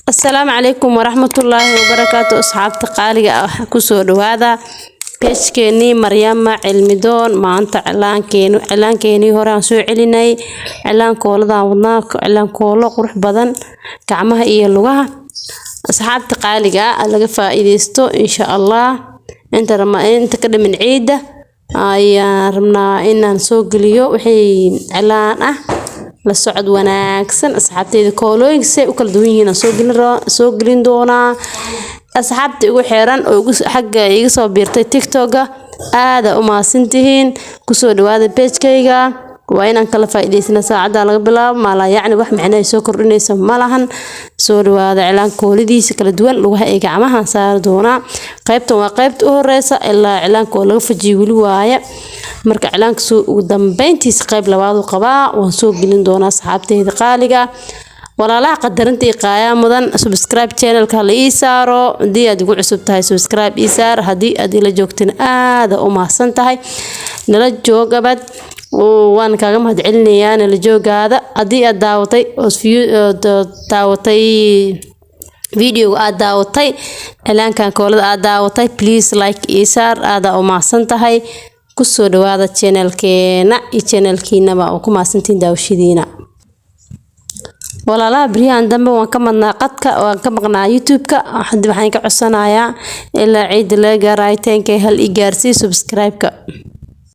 السلام عليكم ورحمة الله وبركاته. أصحاب تقالي كسر هذا بيش كيني مريم علمي دون ما أنت إعلان كيني هوران سو عليني إعلان كولا ضاوناك إعلان كولا قروح بدن كعمها إيه اللغة. أصحاب تقالي لقى فائديستو إن شاء الله. أنت كده من عيدة أي رمنا إن نسوق اليوم وحي إعلان la socod wanaagsan asxaabteyda koolooyinka u kala duwan yihiin soo gelin doona asxaabta ugu xeeran oo xagga iga soo biirtay TikTok-ga aad u maasantihiin ku soo dhawaada page-kayga waa inaan kala faa'iideysana saacada laga bilaabo maala yacni wax macnaa soo kordhinaysa malahan soo dhawaada cilaan koolidiisa kala duwan lugaha ee gacmaha saar doona qaybtan waa qaybta u horeysa ilaa cilaanka laga fajiyo wali waaye marka cilaanka soo ugu dambeyntiisa qayb labaad u qabaa waan soo gelin doonaa asxaabteyda qaaliga walaalaha qadarinta qaaya mudan subscribe channel-ka la ii saaro hadii aad ugu cusub tahay subscribe ii saar hadii aad ila joogtin aad u mahadsan tahay nala joog abad waan kaaga mahadcelinayaa nala joogaada hadii aad daawatay video aad daawatay cilaankan koolada aad daawatay please like ii saar aad u mahadsan tahay ku soo dhawaada channel-keena iyo channel-kiinaba oo ku mahadsantiin daawashadiina walaalaha bariyan dambe waan ka madnaa qadka waan ka maqnaa YouTube-ka waxaan ka codsanayaa ilaa ciid la gaaray 10k hal i gaarsii subscribe-ka